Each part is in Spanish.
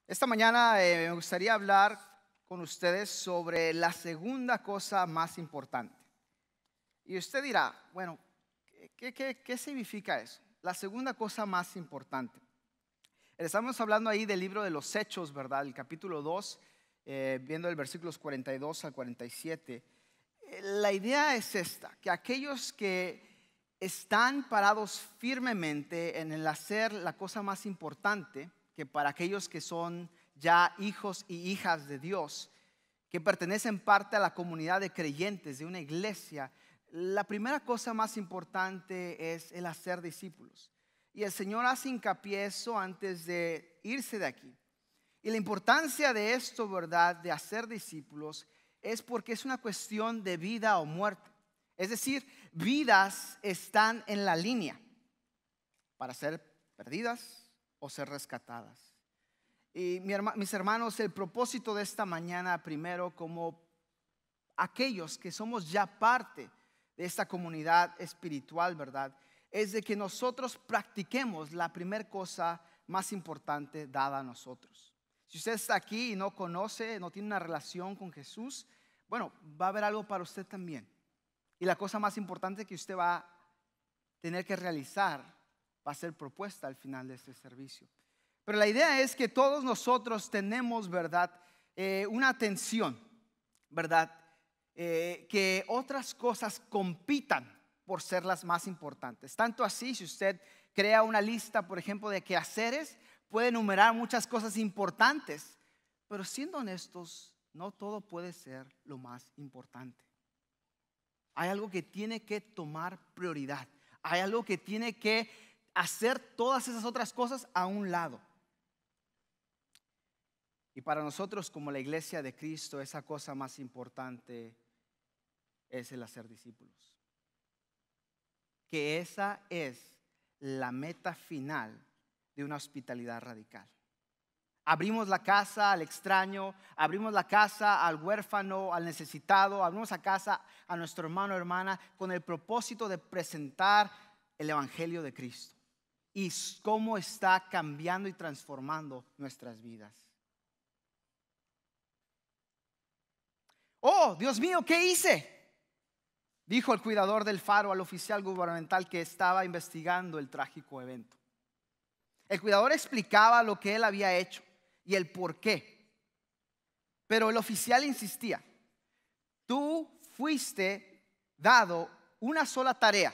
Esta mañana me gustaría hablar con ustedes sobre la segunda cosa más importante. Y usted dirá, bueno, ¿qué significa eso? La segunda cosa más importante. Estamos hablando ahí del libro de los Hechos, ¿verdad? El capítulo 2, viendo el versículos 42 al 47. La idea es esta, que aquellos que están parados firmemente en el hacer la cosa más importante, que para aquellos que son ya hijos y hijas de Dios, que pertenecen parte a la comunidad de creyentes de una iglesia, la primera cosa más importante es el hacer discípulos. Y el Señor hace hincapié eso antes de irse de aquí. Y la importancia de esto, ¿verdad?, de hacer discípulos, es porque es una cuestión de vida o muerte. Es decir, vidas están en la línea para ser perdidas o ser rescatadas. Y mis hermanos, el propósito de esta mañana, primero, como aquellos que somos ya parte de esta comunidad espiritual, ¿verdad?, es de que nosotros practiquemos la primera cosa más importante dada a nosotros. Si usted está aquí y no conoce, no tiene una relación con Jesús, bueno, va a haber algo para usted también. Y la cosa más importante que usted va a tener que realizar va a ser propuesta al final de este servicio. Pero la idea es que todos nosotros tenemos, ¿verdad?, una atención, ¿verdad?, que otras cosas compitan por ser las más importantes. Tanto así, si usted crea una lista, por ejemplo, de quehaceres, puede enumerar muchas cosas importantes, pero siendo honestos, no todo puede ser lo más importante. Hay algo que tiene que tomar prioridad. Hay algo que tiene que hacer todas esas otras cosas a un lado. Y para nosotros como la iglesia de Cristo, esa cosa más importante es el hacer discípulos. Que esa es la meta final de una hospitalidad radical. Abrimos la casa al extraño, abrimos la casa al huérfano, al necesitado, abrimos la casa a nuestro hermano o hermana con el propósito de presentar el evangelio de Cristo y cómo está cambiando y transformando nuestras vidas. Oh, Dios mío, ¿qué hice?, dijo el cuidador del faro al oficial gubernamental que estaba investigando el trágico evento. El cuidador explicaba lo que él había hecho y el por qué. Pero el oficial insistía: tú fuiste dado una sola tarea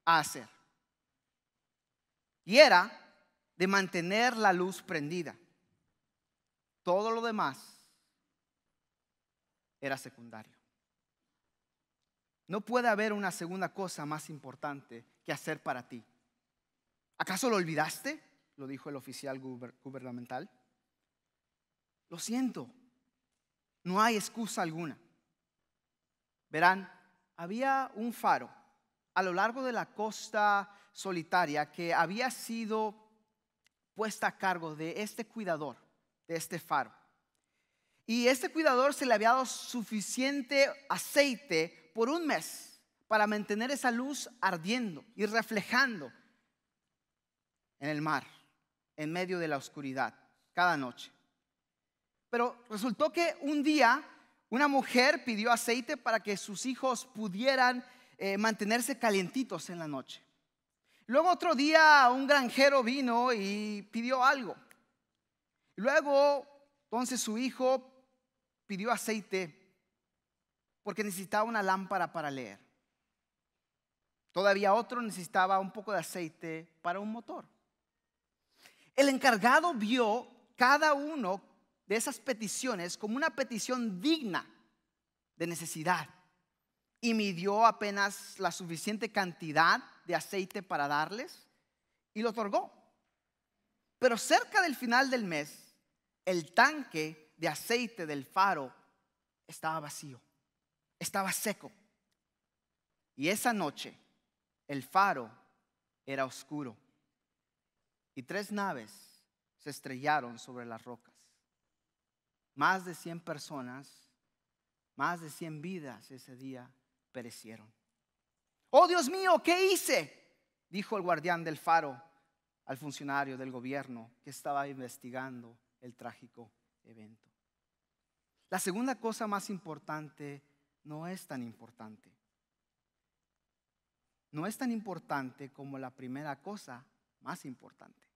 a hacer, y era de mantener la luz prendida. Todo lo demás era secundario. No puede haber una segunda cosa más importante que hacer para ti. ¿Acaso lo olvidaste?, lo dijo el oficial gubernamental. Lo siento, no hay excusa alguna. Verán, había un faro a lo largo de la costa solitaria que había sido puesta a cargo de este cuidador, de este faro. Y este cuidador se le había dado suficiente aceite por un mes para mantener esa luz ardiendo y reflejando en el mar, en medio de la oscuridad, cada noche. Pero resultó que un día una mujer pidió aceite para que sus hijos pudieran mantenerse calientitos en la noche. Luego otro día un granjero vino y pidió algo. Luego entonces su hijo pidió aceite porque necesitaba una lámpara para leer. Todavía otro necesitaba un poco de aceite para un motor. El encargado vio cada uno de esas peticiones como una petición digna de necesidad y midió apenas la suficiente cantidad de aceite para darles y lo otorgó. Pero cerca del final del mes, el tanque de aceite del faro estaba vacío, estaba seco. Y esa noche el faro era oscuro y 3 naves se estrellaron sobre las rocas. Más de 100 personas, más de 100 vidas ese día perecieron. Oh, Dios mío, ¿qué hice?, dijo el guardián del faro al funcionario del gobierno que estaba investigando el trágico evento. La segunda cosa más importante no es tan importante. No es tan importante como la primera cosa más importante.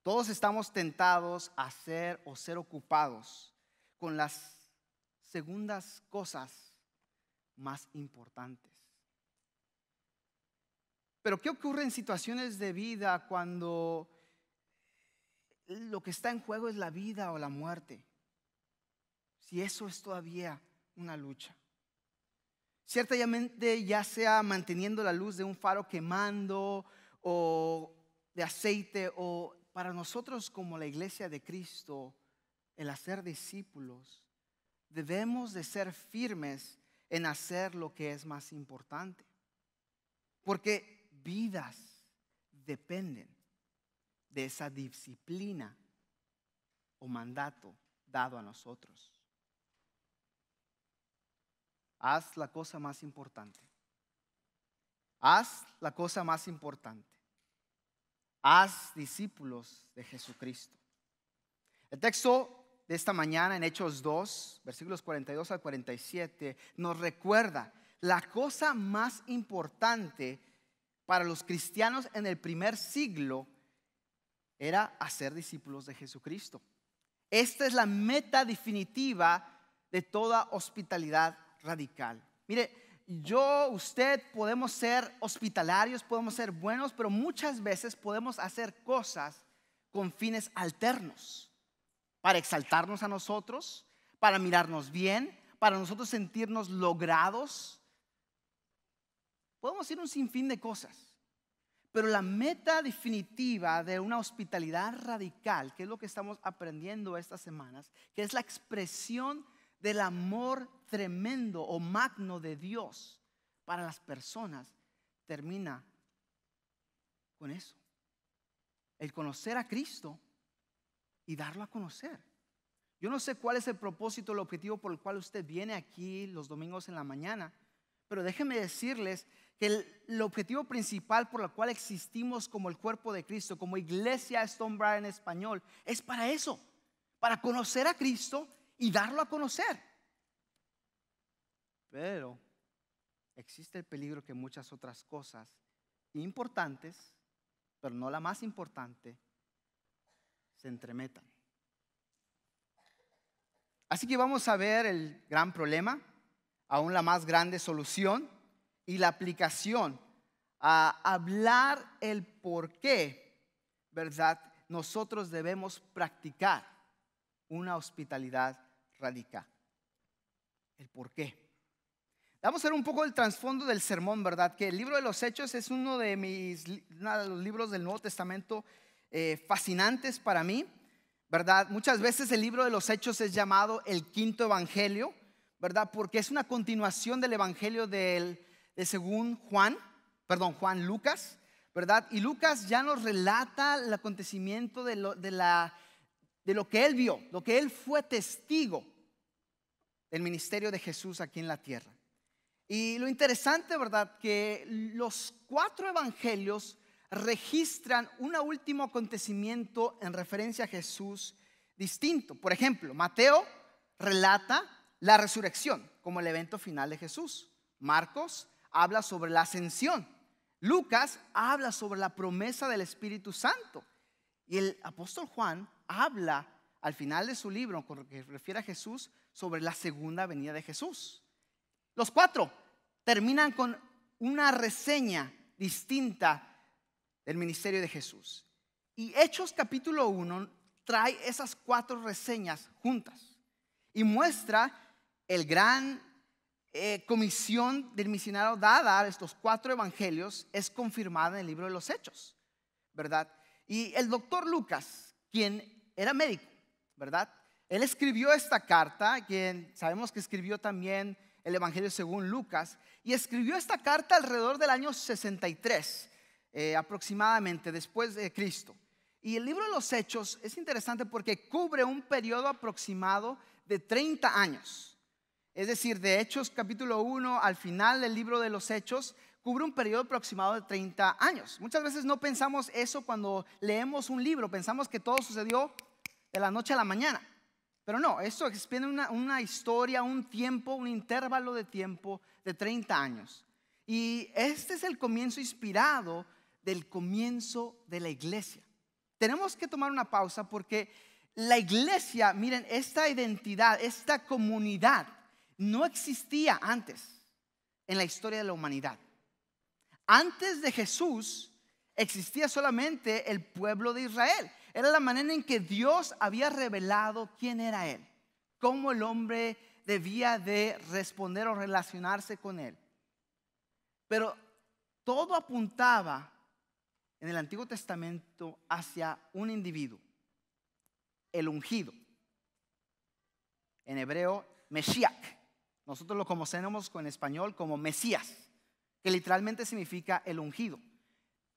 Todos estamos tentados a hacer o ser ocupados con las segundas cosas más importantes. Pero ¿qué ocurre en situaciones de vida cuando lo que está en juego es la vida o la muerte? Si eso es todavía una lucha. Ciertamente, ya sea manteniendo la luz de un faro quemando o de aceite, o para nosotros como la iglesia de Cristo, el hacer discípulos, debemos de ser firmes en hacer lo que es más importante. Porque vidas dependen de esa disciplina o mandato dado a nosotros. Haz la cosa más importante. Haz la cosa más importante. Haz discípulos de Jesucristo. El texto de esta mañana en Hechos 2, versículos 42 al 47, nos recuerda la cosa más importante para los cristianos en el primer siglo era hacer discípulos de Jesucristo. Esta es la meta definitiva de toda hospitalidad radical. Mire, usted podemos ser hospitalarios, podemos ser buenos, pero muchas veces podemos hacer cosas con fines alternos, para exaltarnos a nosotros, para mirarnos bien, para nosotros sentirnos logrados. Podemos ir un sinfín de cosas, pero la meta definitiva de una hospitalidad radical, que es lo que estamos aprendiendo estas semanas, que es la expresión del amor tremendo o magno de Dios para las personas, termina con eso: el conocer a Cristo y darlo a conocer. Yo no sé cuál es el propósito, el objetivo por el cual usted viene aquí los domingos en la mañana, pero déjenme decirles que el objetivo principal por el cual existimos como el cuerpo de Cristo, como iglesia Stonebriar en español, es para eso, para conocer a Cristo y darlo a conocer. Pero existe el peligro que muchas otras cosas importantes, pero no la más importante, se entremetan. Así que vamos a ver el gran problema, aún la más grande solución y la aplicación a hablar el por qué, ¿verdad? Nosotros debemos practicar una hospitalidad radical. El por qué. Vamos a ver un poco el trasfondo del sermón, ¿verdad? Que el libro de los Hechos es uno de los libros del Nuevo Testamento fascinantes para mí, ¿verdad? Muchas veces el libro de los Hechos es llamado el quinto evangelio, ¿verdad? Porque es una continuación del evangelio de según Juan Lucas, ¿verdad? Y Lucas ya nos relata el acontecimiento de lo que él vio, lo que él fue testigo del ministerio de Jesús aquí en la tierra. Y lo interesante, ¿verdad?, que los 4 evangelios registran un último acontecimiento en referencia a Jesús distinto. Por ejemplo, Mateo relata la resurrección como el evento final de Jesús. Marcos habla sobre la ascensión. Lucas habla sobre la promesa del Espíritu Santo. Y el apóstol Juan habla al final de su libro, con lo que refiere a Jesús, sobre la segunda venida de Jesús. Los 4 terminan con una reseña distinta del ministerio de Jesús. Y Hechos capítulo 1 trae esas 4 reseñas juntas y muestra el gran comisión del misionero dada a estos 4 evangelios, es confirmada en el libro de los Hechos, ¿verdad? Y el doctor Lucas, quien era médico, ¿verdad? Él escribió esta carta, quien sabemos que escribió también el evangelio según Lucas, y escribió esta carta alrededor del año 63 aproximadamente después de Cristo. Y el libro de los Hechos es interesante porque cubre un periodo aproximado de 30 años. Es decir, de Hechos capítulo 1 al final del libro de los Hechos cubre un periodo aproximado de 30 años. Muchas veces no pensamos eso cuando leemos un libro, pensamos que todo sucedió de la noche a la mañana. Pero no, esto extiende una historia, un tiempo, un intervalo de tiempo de 30 años. Y este es el comienzo inspirado del comienzo de la iglesia. Tenemos que tomar una pausa porque la iglesia, miren, esta identidad, esta comunidad no existía antes en la historia de la humanidad. Antes de Jesús existía solamente el pueblo de Israel. Era la manera en que Dios había revelado quién era Él, cómo el hombre debía de responder o relacionarse con Él. Pero todo apuntaba en el Antiguo Testamento hacia un individuo, el ungido. En hebreo, Meshiach. Nosotros lo conocemos en español como Mesías, que literalmente significa el ungido.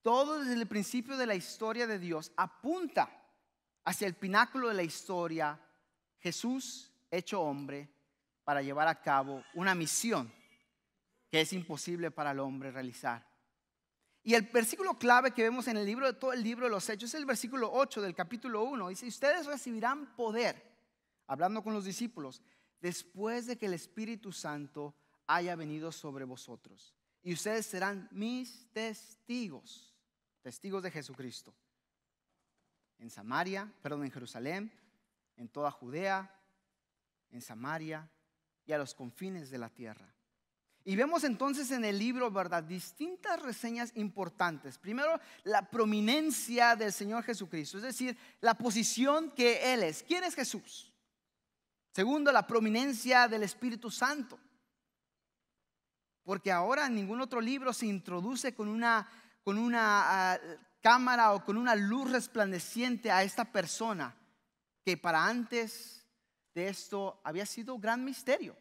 Todo desde el principio de la historia de Dios apunta hacia el pináculo de la historia, Jesús hecho hombre, para llevar a cabo una misión que es imposible para el hombre realizar. Y el versículo clave que vemos en el libro, de todo el libro de los Hechos, es el versículo 8 del capítulo 1. Dice: ustedes recibirán poder, hablando con los discípulos, después de que el Espíritu Santo haya venido sobre vosotros. Y ustedes serán mis testigos, testigos de Jesucristo. En Jerusalén, en toda Judea, en Samaria y a los confines de la tierra. Y vemos entonces en el libro, ¿verdad?, distintas reseñas importantes. Primero, la prominencia del Señor Jesucristo, es decir, la posición que Él es. ¿Quién es Jesús? Segundo, la prominencia del Espíritu Santo. Porque ahora en ningún otro libro se introduce con una cámara o con una luz resplandeciente a esta persona, que para antes de esto había sido gran misterio.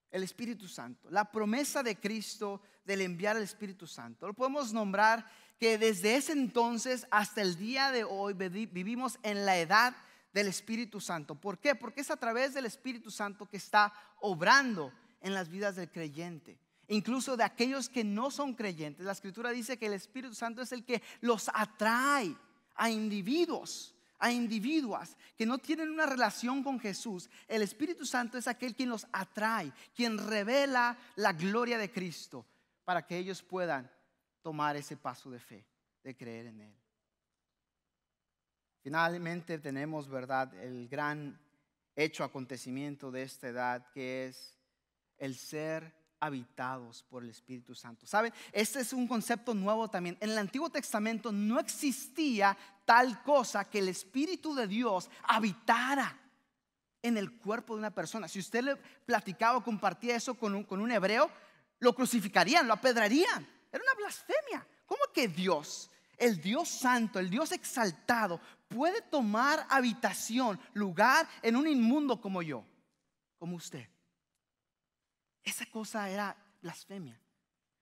El Espíritu Santo, la promesa de Cristo del enviar al Espíritu Santo. Lo podemos nombrar que desde ese entonces hasta el día de hoy vivimos en la edad del Espíritu Santo. ¿Por qué? Porque es a través del Espíritu Santo que está obrando en las vidas del creyente, incluso de aquellos que no son creyentes. La Escritura dice que el Espíritu Santo es el que los atrae a individuas que no tienen una relación con Jesús. El Espíritu Santo es aquel quien los atrae, quien revela la gloria de Cristo para que ellos puedan tomar ese paso de fe, de creer en Él. Finalmente tenemos, ¿verdad?, el gran acontecimiento de esta edad, que es el ser habitados por el Espíritu Santo. ¿Saben? Este es un concepto nuevo también. En el Antiguo Testamento no existía tal cosa que el Espíritu de Dios habitara en el cuerpo de una persona. Si usted le platicaba o compartía eso con un hebreo, lo crucificarían, lo apedrarían. Era una blasfemia. ¿Cómo que Dios, el Dios santo, el Dios exaltado, puede tomar habitación, lugar en un inmundo como yo, como usted? Esa cosa era blasfemia.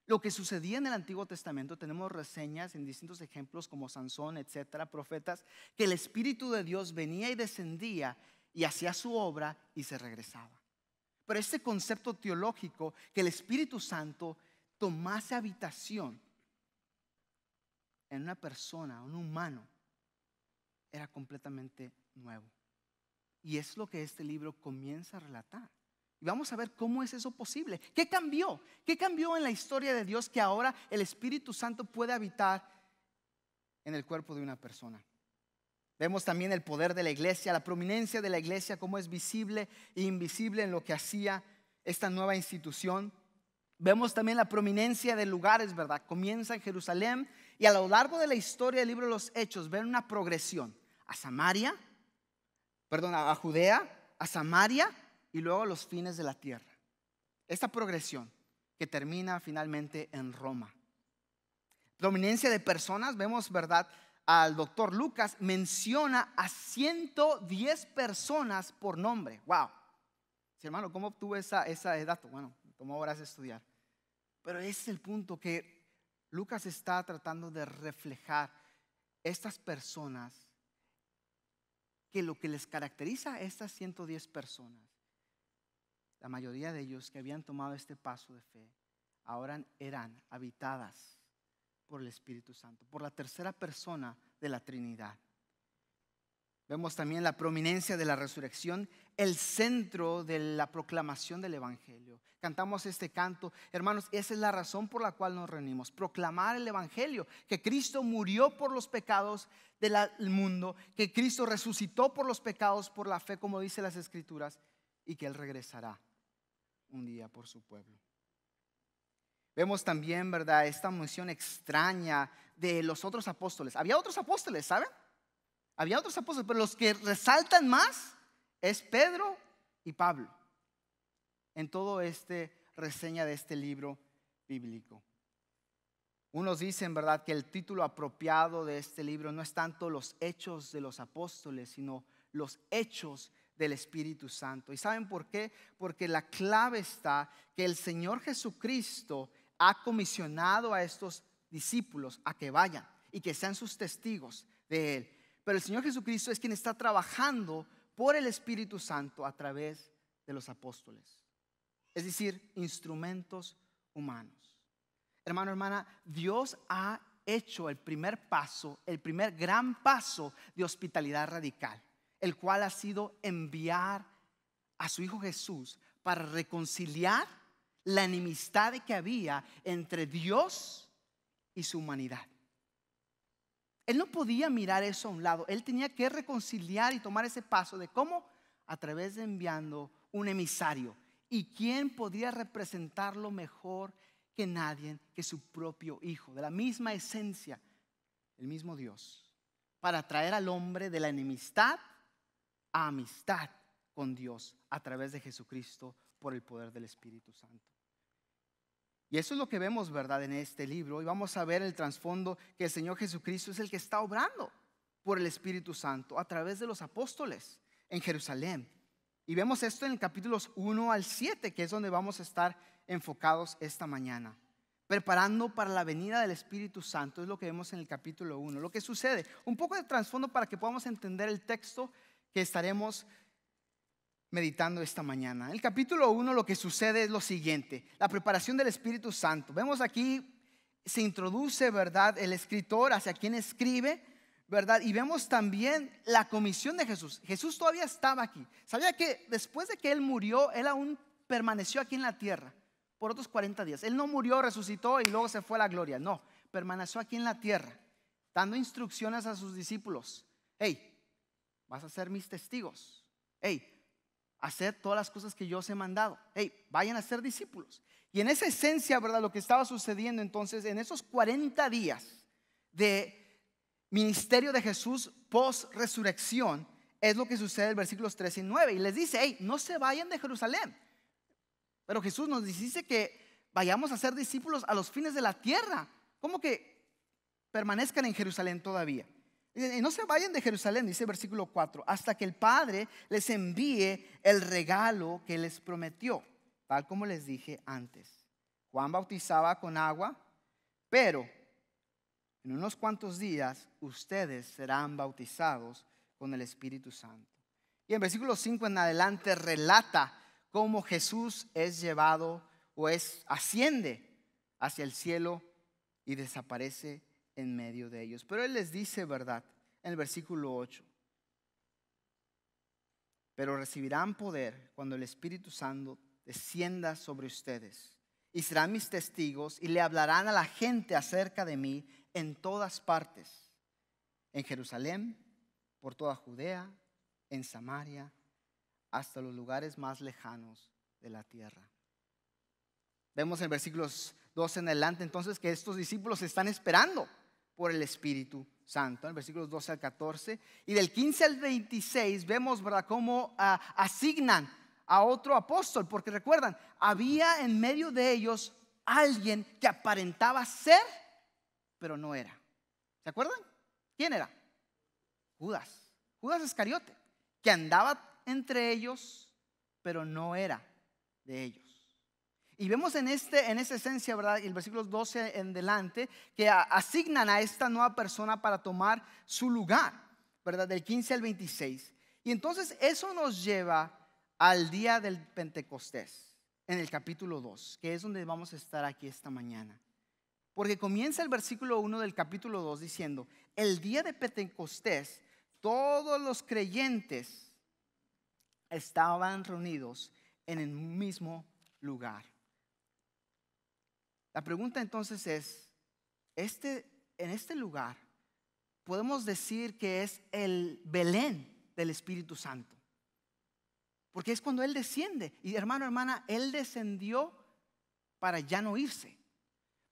Lo que sucedía en el Antiguo Testamento, tenemos reseñas en distintos ejemplos como Sansón, etcétera, profetas, que el Espíritu de Dios venía y descendía y hacía su obra y se regresaba. Pero este concepto teológico, que el Espíritu Santo tomase habitación en una persona, un humano, era completamente nuevo. Y es lo que este libro comienza a relatar. Y vamos a ver cómo es eso posible. ¿Qué cambió? ¿Qué cambió en la historia de Dios que ahora el Espíritu Santo puede habitar en el cuerpo de una persona? Vemos también el poder de la iglesia, la prominencia de la iglesia, cómo es visible e invisible en lo que hacía esta nueva institución. Vemos también la prominencia de lugares, ¿verdad? Comienza en Jerusalén y a lo largo de la historia del libro de los Hechos ven una progresión a Judea, a Samaria y luego a los fines de la tierra. Esta progresión que termina finalmente en Roma. Prominencia de personas, vemos, ¿verdad? Al doctor Lucas menciona a 110 personas por nombre. Wow. Sí, hermano, ¿cómo obtuvo ese dato? Bueno, tomó horas de estudiar. Pero ese es el punto, que Lucas está tratando de reflejar estas personas, que lo que les caracteriza a estas 110 personas, la mayoría de ellos que habían tomado este paso de fe, ahora eran habitadas por el Espíritu Santo, por la tercera persona de la Trinidad. Vemos también la prominencia de la resurrección, el centro de la proclamación del evangelio. Cantamos este canto, hermanos, esa es la razón por la cual nos reunimos, proclamar el evangelio, que Cristo murió por los pecados del mundo, que Cristo resucitó por los pecados por la fe, como dice las Escrituras, y que Él regresará un día por su pueblo. Vemos también, ¿verdad?, esta mención extraña de los otros apóstoles. Había otros apóstoles, ¿saben? Había otros apóstoles, pero los que resaltan más es Pedro y Pablo en todo reseña de este libro bíblico. Unos dicen, ¿verdad?, que el título apropiado de este libro no es tanto los hechos de los apóstoles, sino los hechos del Espíritu Santo. ¿Y saben por qué? Porque la clave está que el Señor Jesucristo ha comisionado a estos discípulos a que vayan y que sean sus testigos de Él. Pero el Señor Jesucristo es quien está trabajando por el Espíritu Santo a través de los apóstoles. Es decir, instrumentos humanos. Hermano, hermana, Dios ha hecho el primer paso, el primer gran paso de hospitalidad radical, el cual ha sido enviar a su Hijo Jesús para reconciliar la enemistad que había entre Dios y su humanidad. Él no podía mirar eso a un lado. Él tenía que reconciliar y tomar ese paso. ¿De cómo? A través de enviando un emisario. ¿Y quién podría representarlo mejor que nadie que su propio Hijo? De la misma esencia, el mismo Dios. Para traer al hombre de la enemistad a amistad con Dios a través de Jesucristo por el poder del Espíritu Santo. Y eso es lo que vemos, ¿verdad?, en este libro. Y vamos a ver el trasfondo que el Señor Jesucristo es el que está obrando por el Espíritu Santo a través de los apóstoles en Jerusalén. Y vemos esto en el capítulos 1 al 7, que es donde vamos a estar enfocados esta mañana. Preparando para la venida del Espíritu Santo, es lo que vemos en el capítulo 1. Lo que sucede, un poco de trasfondo para que podamos entender el texto que estaremos meditando esta mañana. En el capítulo 1 lo que sucede es lo siguiente: la preparación del Espíritu Santo. Vemos aquí, se introduce, ¿verdad?, el escritor hacia quien escribe, ¿verdad? Y vemos también la comisión de Jesús. Jesús todavía estaba aquí. Sabía que después de que Él murió, Él aún permaneció aquí en la tierra por otros 40 días. Él no murió, resucitó y luego se fue a la gloria. No, permaneció aquí en la tierra, dando instrucciones a sus discípulos. Hey, vas a ser mis testigos. Hey, hacer todas las cosas que yo os he mandado. Hey, vayan a ser discípulos. Y en esa esencia, ¿verdad?, lo que estaba sucediendo entonces en esos 40 días de ministerio de Jesús post resurrección, es lo que sucede en el versículos 3 y 9. Y les dice, hey, no se vayan de Jerusalén. Pero Jesús nos dice que vayamos a ser discípulos a los fines de la tierra. ¿Cómo que permanezcan en Jerusalén todavía? Y no se vayan de Jerusalén, dice el versículo 4, hasta que el Padre les envíe el regalo que les prometió, tal como les dije antes. Juan bautizaba con agua, pero en unos cuantos días ustedes serán bautizados con el Espíritu Santo. Y en versículo 5 en adelante relata cómo Jesús es llevado o asciende hacia el cielo y desaparece en medio de ellos. Pero Él les dice, ¿verdad?, en el versículo 8: pero recibirán poder cuando el Espíritu Santo descienda sobre ustedes, y serán mis testigos, y le hablarán a la gente acerca de mí en todas partes, en Jerusalén, por toda Judea, en Samaria, hasta los lugares más lejanos de la tierra. Vemos en versículos 12 en adelante entonces que estos discípulos están esperando por el Espíritu Santo, en versículos 12 al 14. Y del 15 al 26 vemos, ¿verdad?, cómo asignan a otro apóstol. Porque recuerdan, había en medio de ellos alguien que aparentaba ser, pero no era. ¿Se acuerdan? ¿Quién era? Judas Iscariote, que andaba entre ellos, pero no era de ellos. Y vemos en esa esencia, ¿verdad?, el versículo 12 en delante, que asignan a esta nueva persona para tomar su lugar, ¿verdad?, del 15 al 26. Y entonces eso nos lleva al día del Pentecostés, en el capítulo 2, que es donde vamos a estar aquí esta mañana. Porque comienza el versículo 1 del capítulo 2 diciendo: el día de Pentecostés todos los creyentes estaban reunidos en el mismo lugar. La pregunta entonces es, en este lugar podemos decir que es el Belén del Espíritu Santo, porque es cuando Él desciende. Y hermano, hermana, Él descendió para ya no irse,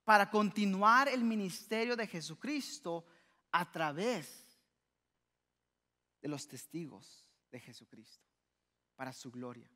para continuar el ministerio de Jesucristo a través de los testigos de Jesucristo, para su gloria.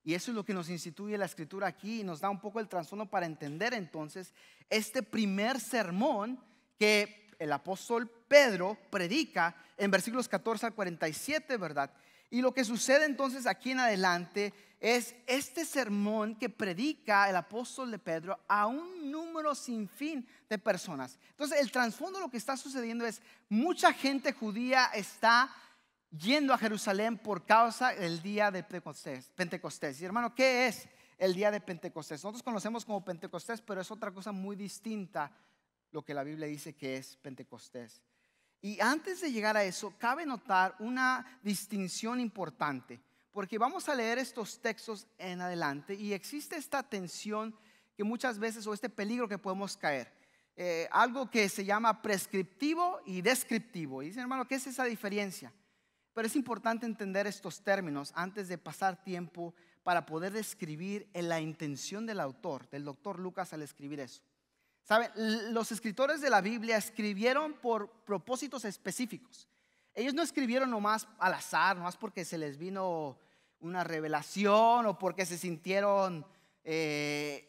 Y eso es lo que nos instituye la Escritura aquí y nos da un poco el trasfondo para entender entonces este primer sermón que el apóstol Pedro predica en versículos 14 al 47, ¿verdad? Y lo que sucede entonces aquí en adelante es este sermón que predica el apóstol de Pedro a un número sin fin de personas. Entonces el trasfondo de lo que está sucediendo es mucha gente judía está yendo a Jerusalén por causa del día de Pentecostés. Y hermano, ¿qué es el día de Pentecostés? Nosotros conocemos como Pentecostés, pero es otra cosa muy distinta lo que la Biblia dice que es Pentecostés. Y antes de llegar a eso, cabe notar una distinción importante, porque vamos a leer estos textos en adelante y existe esta tensión que muchas veces, o este peligro que podemos caer, algo que se llama prescriptivo y descriptivo. Y dicen, hermano, ¿qué es esa diferencia? Pero es importante entender estos términos antes de pasar tiempo para poder describir la intención del autor, del doctor Lucas, al escribir eso. ¿Saben? Los escritores de la Biblia escribieron por propósitos específicos. Ellos no escribieron nomás al azar, nomás porque se les vino una revelación o porque se sintieron que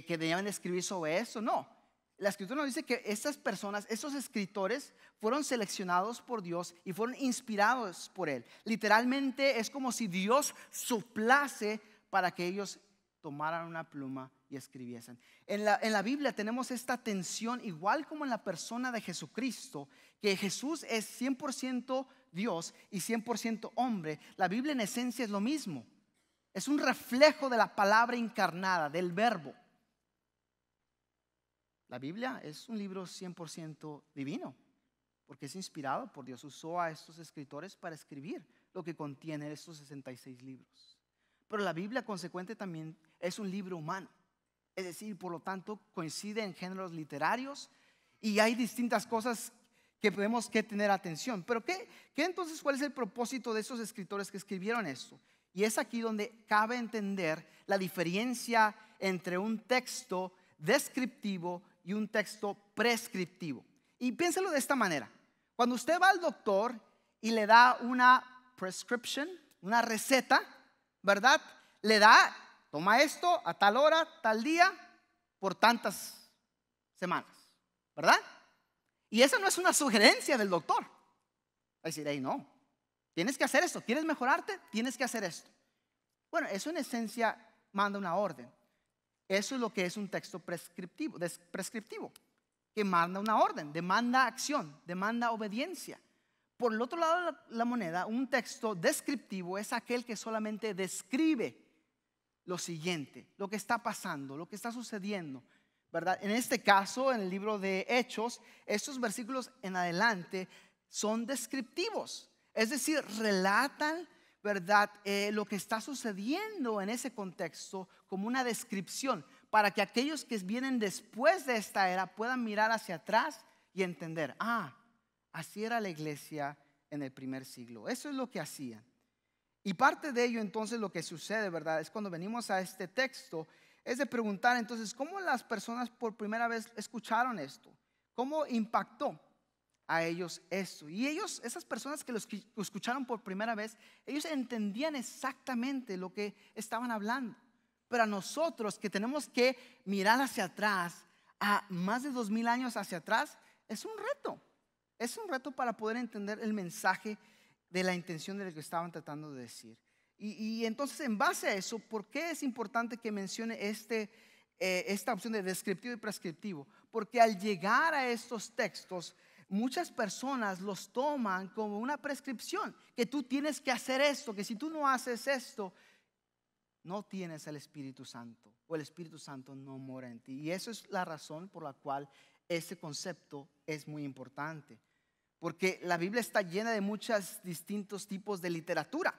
debían escribir sobre eso. No, la Escritura nos dice que estas personas, estos escritores, fueron seleccionados por Dios y fueron inspirados por Él. Literalmente es como si Dios soplase para que ellos tomaran una pluma y escribiesen. En la Biblia tenemos esta tensión, igual como en la persona de Jesucristo, que Jesús es 100% Dios y 100% hombre. La Biblia en esencia es lo mismo. Es un reflejo de la palabra encarnada, del verbo. La Biblia es un libro 100% divino, porque es inspirado por Dios. Usó a estos escritores para escribir lo que contiene estos 66 libros. Pero la Biblia, consecuente, también es un libro humano. Es decir, por lo tanto, coincide en géneros literarios y hay distintas cosas que tenemos que tener atención. Pero ¿qué entonces? ¿Cuál es el propósito de esos escritores que escribieron esto? Y es aquí donde cabe entender la diferencia entre un texto descriptivo y un texto prescriptivo. Y piénselo de esta manera. Cuando usted va al doctor y le da una prescription, una receta, ¿verdad? Le da, toma esto a tal hora, tal día, por tantas semanas, ¿verdad? Y esa no es una sugerencia del doctor. Va a decir, hey, no, tienes que hacer esto, ¿quieres mejorarte? Tienes que hacer esto. Bueno, eso en esencia manda una orden. Eso es lo que es un texto prescriptivo, que manda una orden, demanda acción, demanda obediencia. Por el otro lado de la moneda, un texto descriptivo es aquel que solamente describe lo siguiente, lo que está pasando, lo que está sucediendo, ¿verdad? En este caso, en el libro de Hechos, estos versículos en adelante son descriptivos, es decir, relatan, ¿verdad? Lo que está sucediendo en ese contexto como una descripción, para que aquellos que vienen después de esta era puedan mirar hacia atrás y entender, así era la iglesia en el primer siglo. Eso es lo que hacían. Y parte de ello entonces lo que sucede, ¿verdad? Es cuando venimos a este texto, es de preguntar entonces, ¿cómo las personas por primera vez escucharon esto? ¿Cómo impactó a ellos esto? Y ellos, esas personas que lo escucharon por primera vez, ellos entendían exactamente lo que estaban hablando. Pero a nosotros que tenemos que mirar hacia atrás, a más de 2000 años hacia atrás, es un reto. Es un reto para poder entender el mensaje de la intención de lo que estaban tratando de decir. Y entonces, en base a eso, ¿por qué es importante que mencione esta opción de descriptivo y prescriptivo? Porque al llegar a estos textos, muchas personas los toman como una prescripción, que tú tienes que hacer esto, que si tú no haces esto, no tienes el Espíritu Santo, o el Espíritu Santo no mora en ti. Y eso es la razón por la cual este concepto es muy importante. porque la Biblia está llena de muchos distintos tipos de literatura.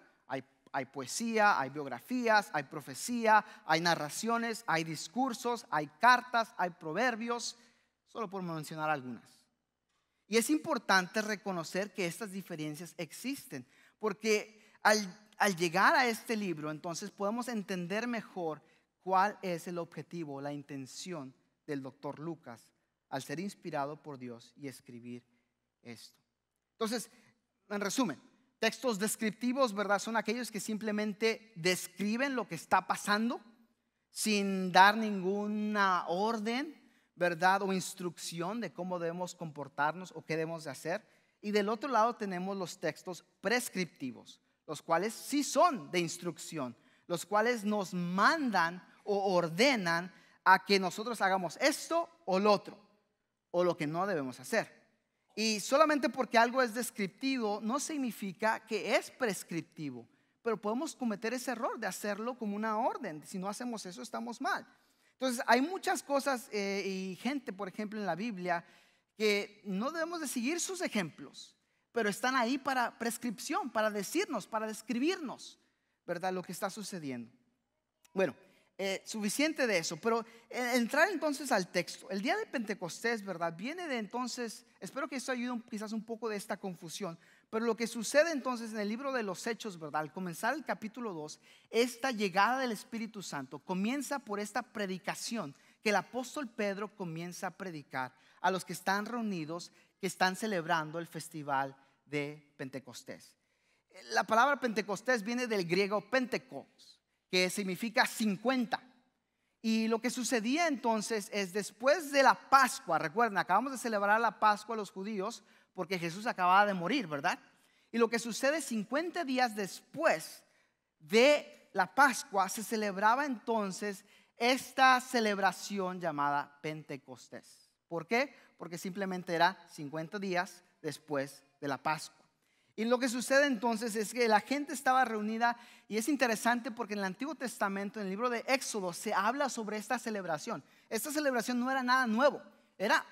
Hay poesía, hay biografías, hay profecía, hay narraciones, hay discursos, hay cartas, hay proverbios, solo por mencionar algunas. Y es importante reconocer que estas diferencias existen, porque al llegar a este libro, entonces podemos entender mejor cuál es el objetivo, la intención del doctor Lucas al ser inspirado por Dios y escribir esto. Entonces, en resumen, textos descriptivos, ¿verdad? Son aquellos que simplemente describen lo que está pasando sin dar ninguna orden, ¿verdad? O instrucción de cómo debemos comportarnos o qué debemos de hacer. Y del otro lado tenemos los textos prescriptivos, los cuales sí son de instrucción, los cuales nos mandan o ordenan a que nosotros hagamos esto o lo otro, o lo que no debemos hacer. Y solamente porque algo es descriptivo no significa que es prescriptivo, pero podemos cometer ese error de hacerlo como una orden. Si no hacemos eso, estamos mal. Entonces hay muchas cosas y gente, por ejemplo, en la Biblia que no debemos de seguir sus ejemplos, pero están ahí para prescripción, para decirnos, para describirnos, ¿verdad? Lo que está sucediendo. Bueno, suficiente de eso, pero entrar entonces al texto. El día de Pentecostés, ¿verdad? Viene de entonces, espero que esto ayude quizás un poco de esta confusión, pero lo que sucede entonces en el libro de los Hechos, ¿verdad? Al comenzar el capítulo 2, esta llegada del Espíritu Santo comienza por esta predicación que el apóstol Pedro comienza a predicar a los que están reunidos, que están celebrando el festival de Pentecostés. La palabra Pentecostés viene del griego Pentecost, que significa 50. Y lo que sucedía entonces es después de la Pascua. Recuerden, acabamos de celebrar la Pascua a los judíos porque Jesús acababa de morir, ¿verdad? Y lo que sucede 50 días después de la Pascua se celebraba entonces esta celebración llamada Pentecostés. ¿Por qué? Porque simplemente era 50 días después de la Pascua. Y lo que sucede entonces es que la gente estaba reunida, y es interesante porque en el Antiguo Testamento, en el libro de Éxodo, se habla sobre esta celebración. Esta celebración no era nada nuevo, era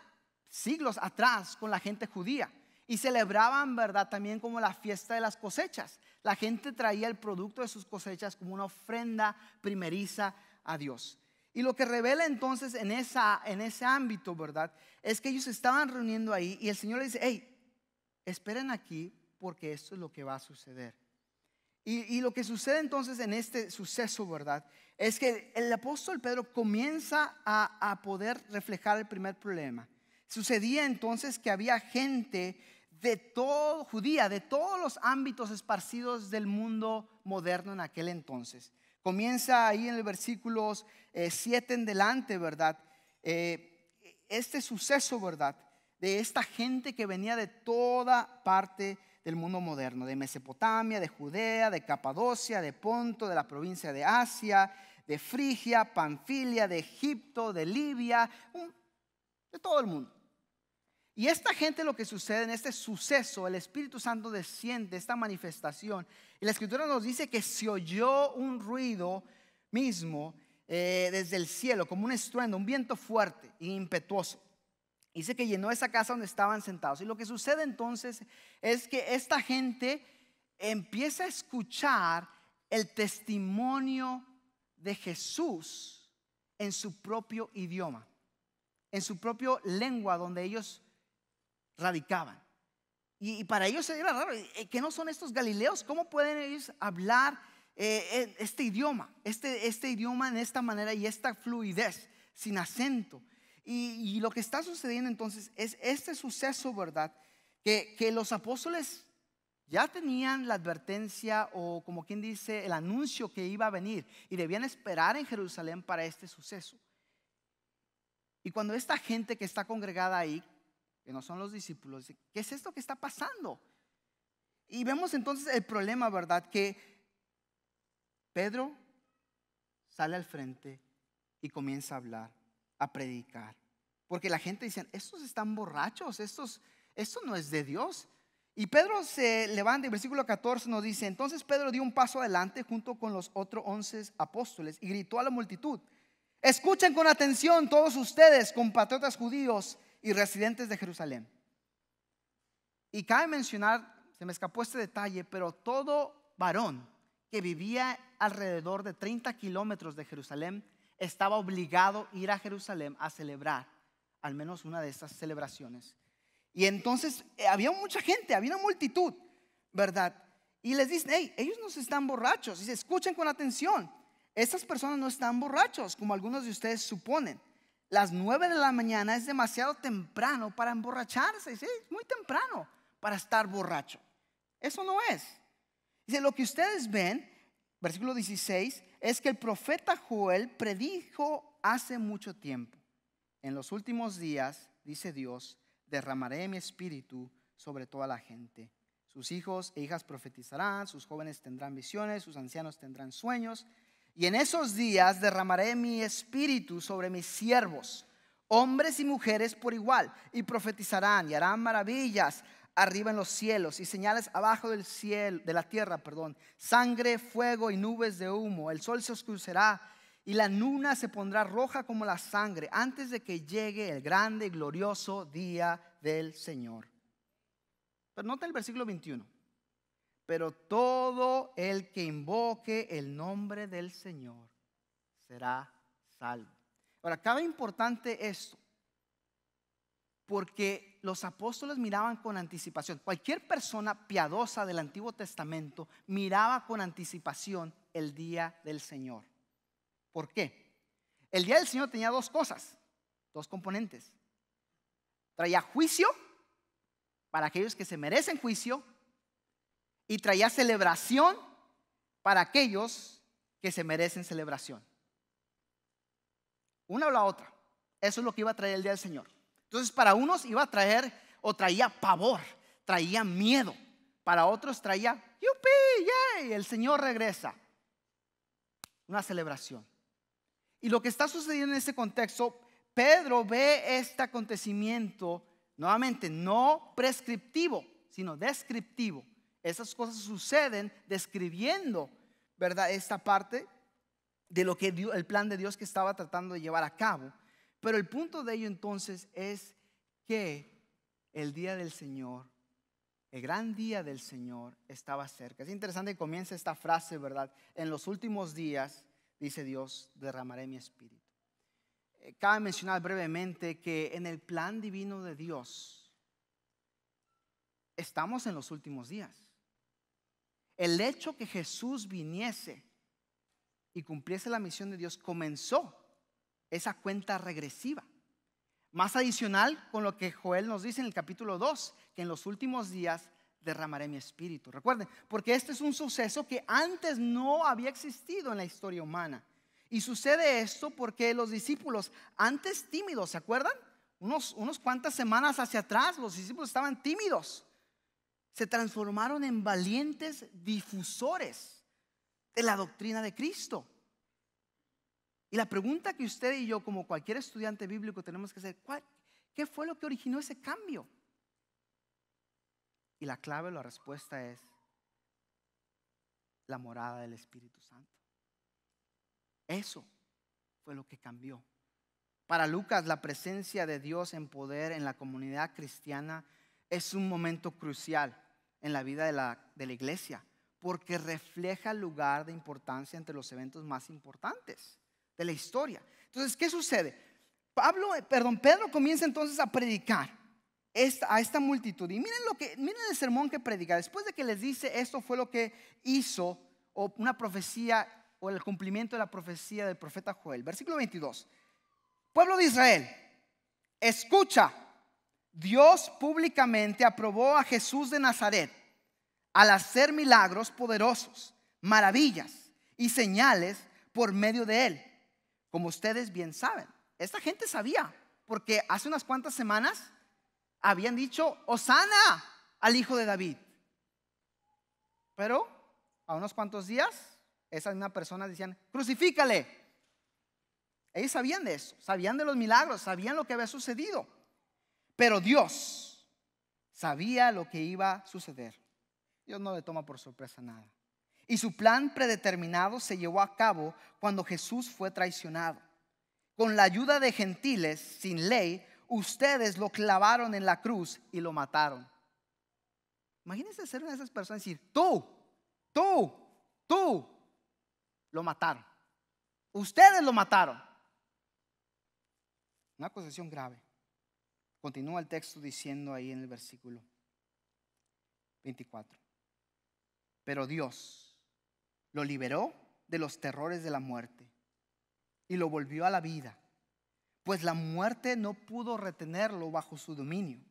siglos atrás con la gente judía. Y celebraban, ¿verdad? También como la fiesta de las cosechas. La gente traía el producto de sus cosechas como una ofrenda primeriza a Dios. Y lo que revela entonces en ese ámbito, ¿verdad? Es que ellos estaban reuniendo ahí y el Señor les dice: hey, esperen aquí, porque esto es lo que va a suceder. Y lo que sucede entonces en este suceso, ¿verdad? Es que el apóstol Pedro comienza a poder reflejar el primer problema. Sucedía entonces que había gente de todo, judía, de todos los ámbitos esparcidos del mundo moderno en aquel entonces. Comienza ahí en el versículos 7 en delante, ¿verdad? Este suceso, ¿verdad? De esta gente que venía de toda parte del mundo moderno, de Mesopotamia, de Judea, de Capadocia, de Ponto, de la provincia de Asia, de Frigia, Panfilia, de Egipto, de Libia, de todo el mundo. Y esta gente, lo que sucede en este suceso, el Espíritu Santo desciende, esta manifestación, y la Escritura nos dice que se oyó un ruido mismo desde el cielo, como un estruendo, un viento fuerte e impetuoso. Dice que llenó esa casa donde estaban sentados. Y lo que sucede entonces es que esta gente empieza a escuchar el testimonio de Jesús en su propio idioma, en su propia lengua donde ellos radicaban. Y para ellos era raro, que no son estos galileos, ¿cómo pueden ellos hablar este idioma en esta manera y esta fluidez, sin acento? Y lo que está sucediendo entonces es este suceso, ¿verdad? Que los apóstoles ya tenían la advertencia, o como quien dice, el anuncio que iba a venir, y debían esperar en Jerusalén para este suceso. Y cuando esta gente que está congregada ahí, que no son los discípulos, dice: ¿qué es esto que está pasando? Y vemos entonces el problema, ¿verdad? Que Pedro sale al frente y comienza a hablar, a predicar, porque la gente dice: estos están borrachos, esto no es de Dios. Y Pedro se levanta, y versículo 14 nos dice: entonces Pedro dio un paso adelante junto con los otros 11 apóstoles y gritó a la multitud: escuchen con atención todos ustedes, compatriotas judíos y residentes de Jerusalén. Y cabe mencionar, se me escapó este detalle, pero todo varón que vivía alrededor de 30 kilómetros de Jerusalén estaba obligado a ir a Jerusalén a celebrar al menos una de estas celebraciones. Y entonces había mucha gente, había una multitud, ¿verdad? Y les dicen, hey, ellos no están borrachos. Y se escuchen con atención. Estas personas no están borrachos, como algunos de ustedes suponen. Las 9 de la mañana es demasiado temprano para emborracharse. ¿Sí? Es muy temprano para estar borracho. Eso no es. Dice, lo que ustedes ven, versículo 16, es que el profeta Joel predijo hace mucho tiempo. En los últimos días, dice Dios, derramaré mi espíritu sobre toda la gente. Sus hijos e hijas profetizarán, sus jóvenes tendrán visiones, sus ancianos tendrán sueños. Y en esos días derramaré mi espíritu sobre mis siervos, hombres y mujeres por igual, y profetizarán y harán maravillas arriba en los cielos y señales abajo del cielo, de la tierra, sangre, fuego y nubes de humo. El sol se oscurecerá y la luna se pondrá roja como la sangre antes de que llegue el grande y glorioso día del Señor. Pero nota el versículo 21. Pero todo el que invoque el nombre del Señor será salvo. Ahora, cabe importante esto, porque los apóstoles miraban con anticipación. Cualquier persona piadosa del Antiguo Testamento miraba con anticipación el día del Señor. ¿Por qué? El día del Señor tenía dos cosas, dos componentes. Traía juicio para aquellos que se merecen juicio y traía celebración para aquellos que se merecen celebración. Una o la otra. Eso es lo que iba a traer el día del Señor. Entonces, para unos iba a traer o traía pavor, traía miedo. Para otros traía ¡yupi! ¡Yay! El Señor regresa. Una celebración. Y lo que está sucediendo en este contexto, Pedro ve este acontecimiento nuevamente no prescriptivo, sino descriptivo. Esas cosas suceden describiendo, ¿verdad?, esta parte de lo que el plan de Dios que estaba tratando de llevar a cabo. Pero el punto de ello entonces es que el día del Señor, el gran día del Señor estaba cerca. Es interesante que comience esta frase, ¿verdad? En los últimos días, dice Dios, derramaré mi espíritu. Cabe mencionar brevemente que en el plan divino de Dios estamos en los últimos días. El hecho que Jesús viniese y cumpliese la misión de Dios comenzó esa cuenta regresiva. Más adicional con lo que Joel nos dice en el capítulo 2, que en los últimos días derramaré mi espíritu. Recuerden, porque este es un suceso que antes no había existido en la historia humana. Y sucede esto porque los discípulos, antes tímidos, ¿se acuerdan? Unos cuantas semanas hacia atrás, los discípulos estaban tímidos. Se transformaron en valientes difusores de la doctrina de Cristo. Y la pregunta que usted y yo, como cualquier estudiante bíblico, tenemos que hacer, ¿qué fue lo que originó ese cambio? Y la clave, la respuesta es la morada del Espíritu Santo. Eso fue lo que cambió. Para Lucas, la presencia de Dios en poder en la comunidad cristiana es un momento crucial en la vida de la iglesia, porque refleja el lugar de importancia entre los eventos más importantes de la historia. Entonces, ¿qué sucede? Pedro comienza entonces a predicar a esta multitud. Y miren el sermón que predica. Después de que les dice esto fue lo que hizo, o una profecía, o el cumplimiento de la profecía del profeta Joel. Versículo 22. Pueblo de Israel, escucha. Dios públicamente aprobó a Jesús de Nazaret al hacer milagros poderosos, maravillas y señales por medio de él, como ustedes bien saben. Esta gente sabía, porque hace unas cuantas semanas habían dicho Hosana al hijo de David. Pero a unos cuantos días esas mismas personas decían crucifícale. Ellos sabían de eso, sabían de los milagros, sabían lo que había sucedido. Pero Dios sabía lo que iba a suceder. Dios no le toma por sorpresa nada. Y su plan predeterminado se llevó a cabo cuando Jesús fue traicionado. Con la ayuda de gentiles sin ley, ustedes lo clavaron en la cruz y lo mataron. Imagínense ser una de esas personas y decir, tú, lo mataron. Ustedes lo mataron. Una acusación grave. Continúa el texto diciendo ahí en el versículo 24. Pero Dios lo liberó de los terrores de la muerte y lo volvió a la vida, pues la muerte no pudo retenerlo bajo su dominio.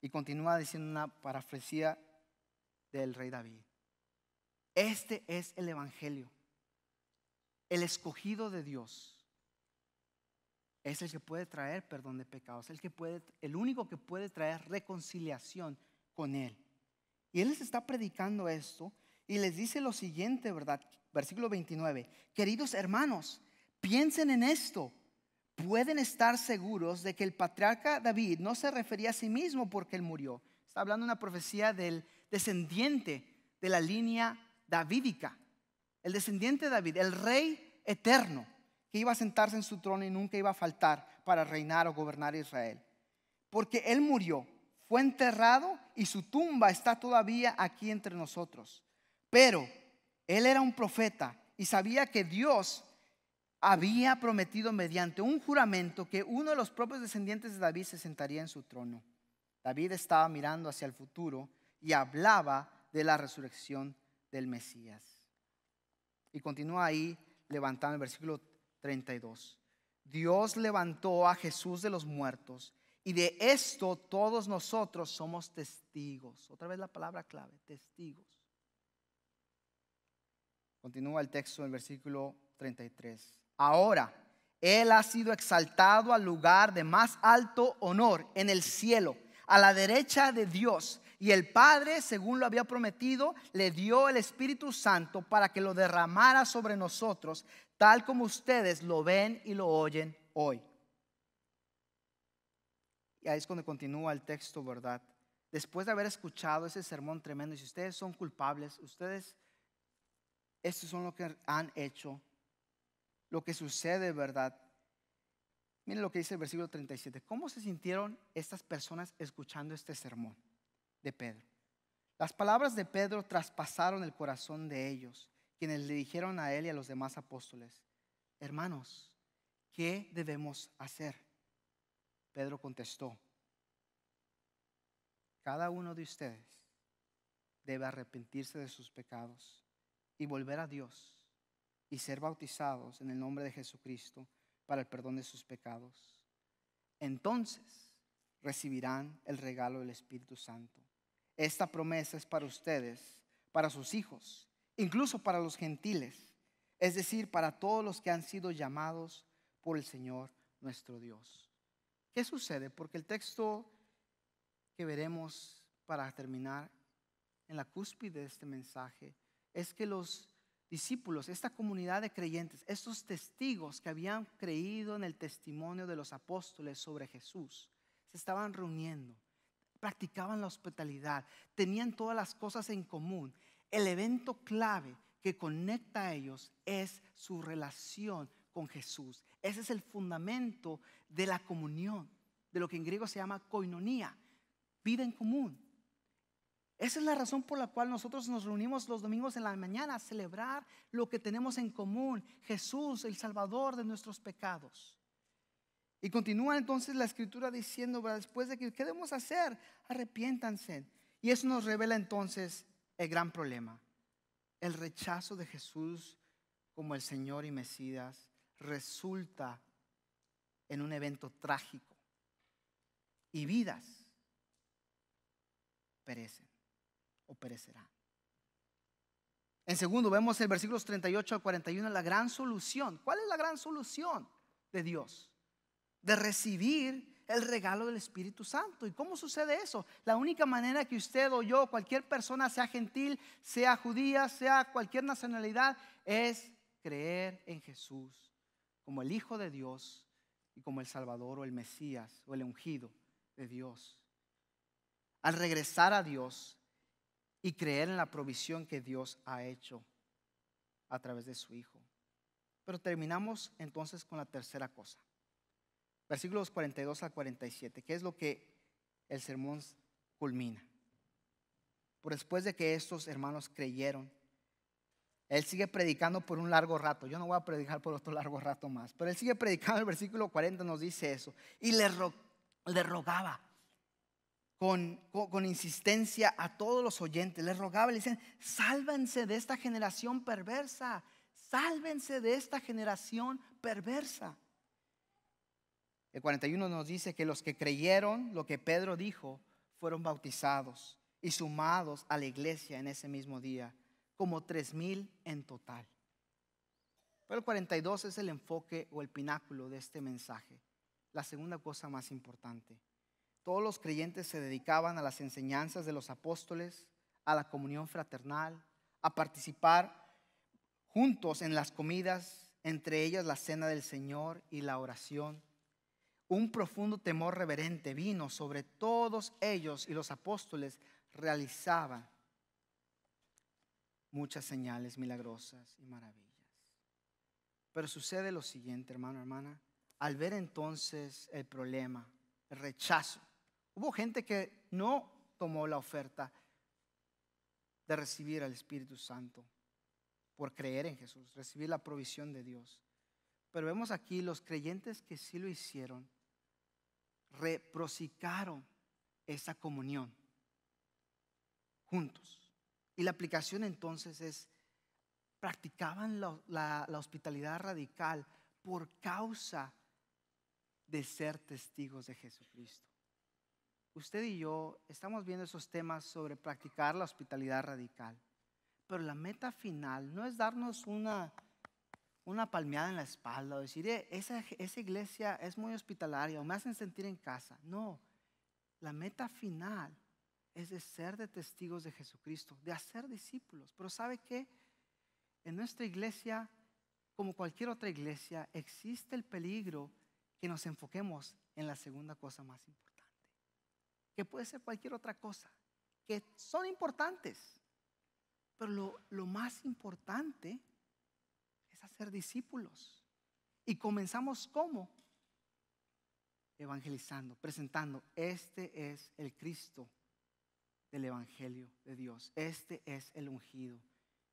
Y continúa diciendo una parafrasía del rey David. Este es el evangelio. El escogido de Dios es el que puede traer perdón de pecados, el único que puede traer reconciliación con Él. Y Él les está predicando esto y les dice lo siguiente, ¿verdad? Versículo 29. Queridos hermanos, piensen en esto. Pueden estar seguros de que el patriarca David no se refería a sí mismo porque él murió. Está hablando de una profecía del descendiente de la línea davídica. El descendiente de David, el rey eterno, que iba a sentarse en su trono y nunca iba a faltar para reinar o gobernar Israel. Porque él murió, fue enterrado y su tumba está todavía aquí entre nosotros. Pero él era un profeta y sabía que Dios había prometido mediante un juramento que uno de los propios descendientes de David se sentaría en su trono. David estaba mirando hacia el futuro y hablaba de la resurrección del Mesías. Y continúa ahí levantando el versículo 32. Dios levantó a Jesús de los muertos y de esto todos nosotros somos testigos. Otra vez la palabra clave, testigos. Continúa el texto en el versículo 33. Ahora, Él ha sido exaltado al lugar de más alto honor en el cielo, a la derecha de Dios. Y el Padre, según lo había prometido, le dio el Espíritu Santo para que lo derramara sobre nosotros, tal como ustedes lo ven y lo oyen hoy. Y ahí es cuando continúa el texto, ¿verdad? Después de haber escuchado ese sermón tremendo, y si ustedes son culpables, estos son lo que han hecho, lo que sucede, ¿verdad? Miren lo que dice el versículo 37. ¿Cómo se sintieron estas personas escuchando este sermón de Pedro? Las palabras de Pedro traspasaron el corazón de ellos, quienes le dijeron a él y a los demás apóstoles: hermanos, ¿qué debemos hacer? Pedro contestó: cada uno de ustedes debe arrepentirse de sus pecados y volver a Dios y ser bautizados en el nombre de Jesucristo para el perdón de sus pecados. Entonces recibirán el regalo del Espíritu Santo. Esta promesa es para ustedes, para sus hijos, incluso para los gentiles, es decir, para todos los que han sido llamados por el Señor nuestro Dios. ¿Qué sucede? Porque el texto que veremos para terminar en la cúspide de este mensaje es que los discípulos, esta comunidad de creyentes, estos testigos que habían creído en el testimonio de los apóstoles sobre Jesús, se estaban reuniendo, practicaban la hospitalidad, tenían todas las cosas en común. El evento clave que conecta a ellos es su relación con Jesús. Ese es el fundamento de la comunión, de lo que en griego se llama koinonía, vida en común. Esa es la razón por la cual nosotros nos reunimos los domingos en la mañana a celebrar lo que tenemos en común: Jesús, el Salvador de nuestros pecados. Y continúa entonces la escritura diciendo, después de que, ¿qué debemos hacer? Arrepiéntanse. Y eso nos revela entonces el gran problema. El rechazo de Jesús como el Señor y Mesías resulta en un evento trágico. Y vidas perecen o perecerán. En segundo, vemos el versículos 38 al 41, la gran solución. ¿Cuál es la gran solución de Dios? De recibir el regalo del Espíritu Santo. ¿Y cómo sucede eso? La única manera que usted o yo, cualquier persona, sea gentil, sea judía, sea cualquier nacionalidad, es creer en Jesús como el Hijo de Dios y como el Salvador o el Mesías o el ungido de Dios. Al regresar a Dios y creer en la provisión que Dios ha hecho a través de su Hijo. Pero terminamos entonces con la tercera cosa. Versículos 42 al 47, que es lo que el sermón culmina. por después de que estos hermanos creyeron, él sigue predicando por un largo rato. Yo no voy a predicar por otro largo rato más, pero él sigue predicando. El versículo 40 nos dice eso. Y le rogaba con insistencia a todos los oyentes. Les rogaba, le dicen: sálvense de esta generación perversa. Sálvense de esta generación perversa. El 41 nos dice que los que creyeron lo que Pedro dijo fueron bautizados y sumados a la iglesia en ese mismo día, como 3,000 en total. Pero el 42 es el enfoque o el pináculo de este mensaje. La segunda cosa más importante: todos los creyentes se dedicaban a las enseñanzas de los apóstoles, a la comunión fraternal, a participar juntos en las comidas, entre ellas la cena del Señor y la oración. Un profundo temor reverente vino sobre todos ellos, y los apóstoles realizaban muchas señales milagrosas y maravillas. Pero sucede lo siguiente, hermano, hermana. Al ver entonces el problema, el rechazo, hubo gente que no tomó la oferta de recibir al Espíritu Santo por creer en Jesús, recibir la provisión de Dios. Pero vemos aquí los creyentes que sí lo hicieron, reciprocaron esa comunión juntos. Y la aplicación entonces es: practicaban la hospitalidad radical por causa de ser testigos de Jesucristo. Usted y yo estamos viendo esos temas sobre practicar la hospitalidad radical, pero la meta final no es darnos una palmeada en la espalda o decir: esa iglesia es muy hospitalaria o me hacen sentir en casa. No, la meta final es de ser de testigos de Jesucristo, de hacer discípulos. Pero ¿sabe qué? En nuestra iglesia, como cualquier otra iglesia, existe el peligro que nos enfoquemos en la segunda cosa más importante, que puede ser cualquier otra cosa, que son importantes, pero lo más importante es hacer discípulos. Y comenzamos ¿cómo? Evangelizando, presentando: este es el Cristo del Evangelio de Dios, este es el ungido.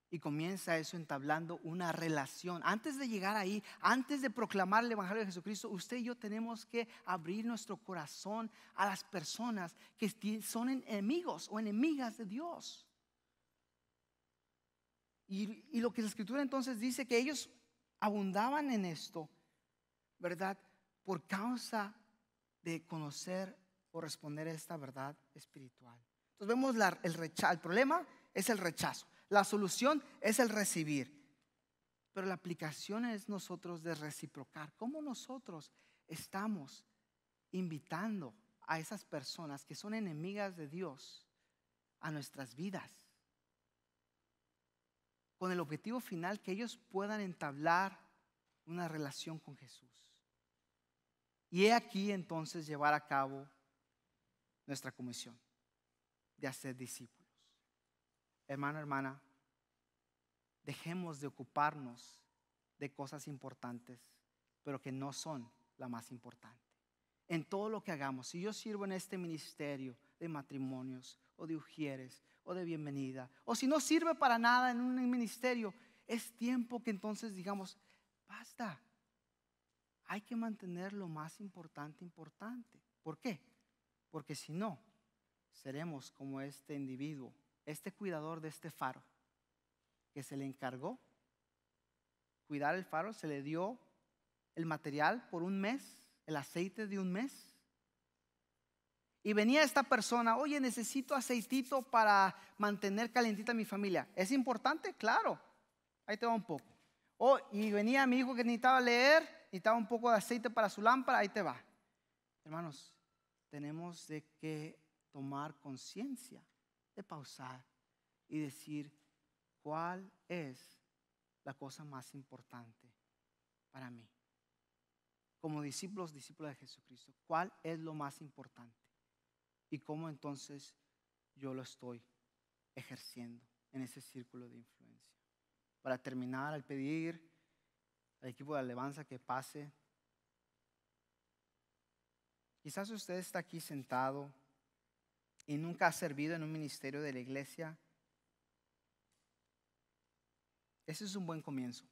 Y comienza eso entablando una relación. Antes de llegar ahí, antes de proclamar el Evangelio de Jesucristo, usted y yo tenemos que abrir nuestro corazón a las personas que son enemigos o enemigas de Dios. Y lo que la Escritura entonces dice, que ellos abundaban en esto, ¿verdad? Por causa de conocer o responder a esta verdad espiritual. Entonces vemos el rechazo. El problema es el rechazo. La solución es el recibir. Pero la aplicación es nosotros de reciprocar. ¿Cómo nosotros estamos invitando a esas personas que son enemigas de Dios a nuestras vidas? Con el objetivo final que ellos puedan entablar una relación con Jesús. Y he aquí entonces llevar a cabo nuestra comisión de hacer discípulos. Hermano, hermana, dejemos de ocuparnos de cosas importantes, pero que no son la más importante. En todo lo que hagamos, si yo sirvo en este ministerio de matrimonios o de ujieres o de bienvenida, o si no sirve para nada en un ministerio, es tiempo que entonces digamos: basta, hay que mantener lo más importante importante. ¿Por qué? Porque si no, seremos como este individuo, este cuidador de este faro, que se le encargó cuidar el faro, se le dio el material por un mes, el aceite de un mes. Y venía esta persona: oye, necesito aceitito para mantener calentita mi familia. ¿Es importante? Claro, ahí te va un poco. Y venía mi hijo que necesitaba leer, necesitaba un poco de aceite para su lámpara, ahí te va. Hermanos, tenemos de que tomar conciencia, de pausar y decir: ¿cuál es la cosa más importante para mí? Como discípulos de Jesucristo, ¿cuál es lo más importante? Y cómo entonces yo lo estoy ejerciendo en ese círculo de influencia. Para terminar, al pedir al equipo de alabanza que pase, quizás usted está aquí sentado y nunca ha servido en un ministerio de la iglesia, ese es un buen comienzo.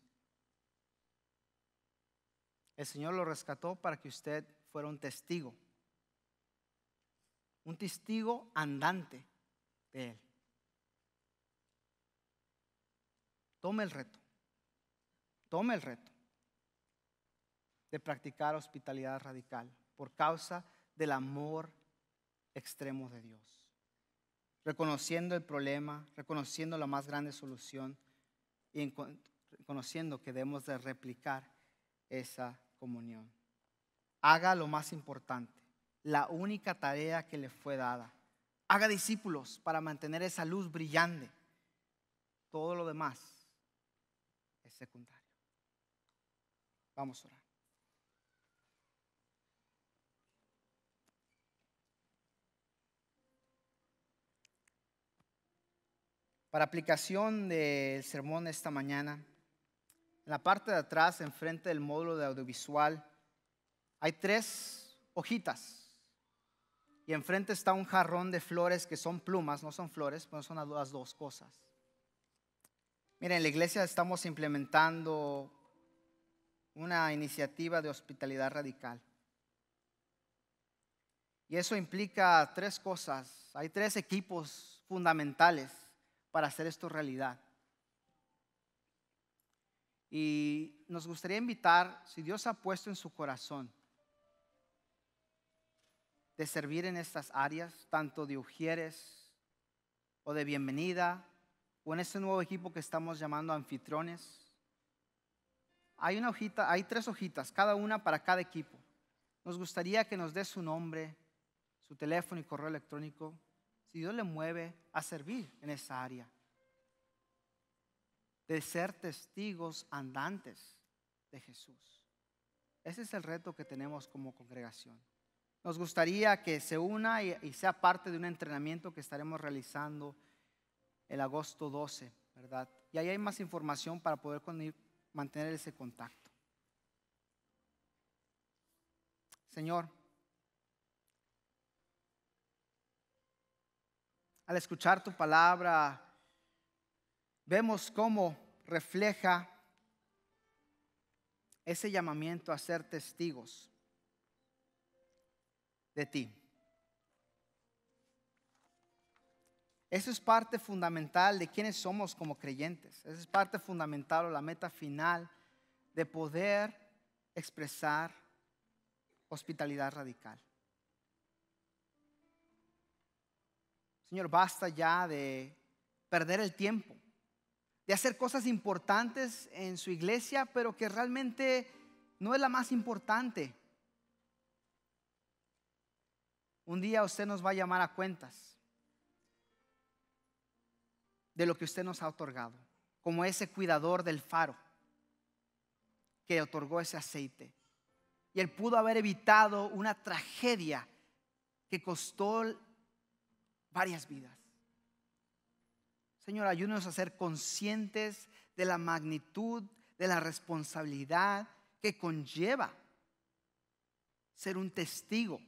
El Señor lo rescató para que usted fuera un testigo andante de Él. Tome el reto de practicar hospitalidad radical por causa del amor extremo de Dios, reconociendo el problema, reconociendo la más grande solución y reconociendo que debemos de replicar esa comunión. Haga lo más importante, la única tarea que le fue dada. Haga discípulos para mantener esa luz brillante. Todo lo demás es secundario. Vamos a orar. Para aplicación del sermón de esta mañana, en la parte de atrás, enfrente del módulo de audiovisual, hay 3 hojitas. Y enfrente está un jarrón de flores que son plumas, no son flores, pero son las 2 cosas. Miren, en la iglesia estamos implementando una iniciativa de hospitalidad radical. Y eso implica 3 cosas. Hay 3 equipos fundamentales para hacer esto realidad. Y nos gustaría invitar, si Dios ha puesto en su corazón de servir en estas áreas, tanto de ujieres o de bienvenida, o en este nuevo equipo que estamos llamando anfitriones. Hay 3 hojitas, cada una para cada equipo. Nos gustaría que nos dé su nombre, su teléfono y correo electrónico, si Dios le mueve a servir en esa área, de ser testigos andantes de Jesús. Ese es el reto que tenemos como congregación. Nos gustaría que se una y sea parte de un entrenamiento que estaremos realizando el agosto 12, ¿verdad? Y ahí hay más información para poder mantener ese contacto. Señor, al escuchar tu palabra, vemos cómo refleja ese llamamiento a ser testigos de ti. Eso es parte fundamental de quiénes somos como creyentes. Eso es parte fundamental o la meta final de poder expresar hospitalidad radical. Señor, basta ya de perder el tiempo, de hacer cosas importantes en su iglesia, pero que realmente no es la más importante. Un día usted nos va a llamar a cuentas de lo que usted nos ha otorgado, como ese cuidador del faro que otorgó ese aceite. Y él pudo haber evitado una tragedia que costó varias vidas. Señor, ayúdanos a ser conscientes de la magnitud, de la responsabilidad que conlleva ser un testigo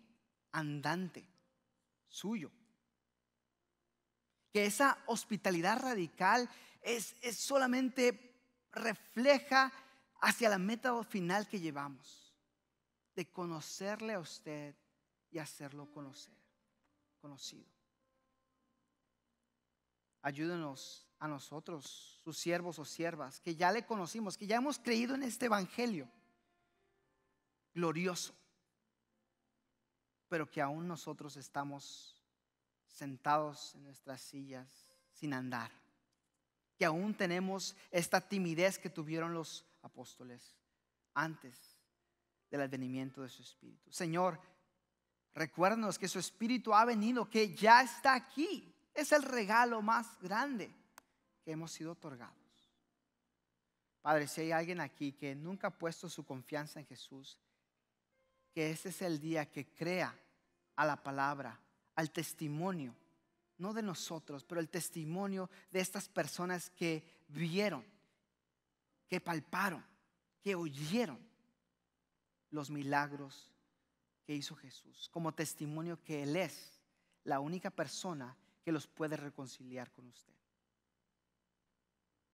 andante suyo. Que esa hospitalidad radical es solamente refleja hacia la meta final que llevamos, de conocerle a usted y hacerlo conocido. Ayúdenos a nosotros, sus siervos o siervas, que ya le conocimos, que ya hemos creído en este evangelio glorioso, pero que aún nosotros estamos sentados en nuestras sillas sin andar, que aún tenemos esta timidez que tuvieron los apóstoles antes del advenimiento de su Espíritu. Señor, recuérdanos que su Espíritu ha venido, que ya está aquí. Es el regalo más grande que hemos sido otorgados. Padre, si hay alguien aquí que nunca ha puesto su confianza en Jesús, que ese es el día que crea a la palabra, al testimonio, no de nosotros, pero el testimonio de estas personas que vieron, que palparon, que oyeron los milagros que hizo Jesús, como testimonio que Él es la única persona que los puede reconciliar con usted.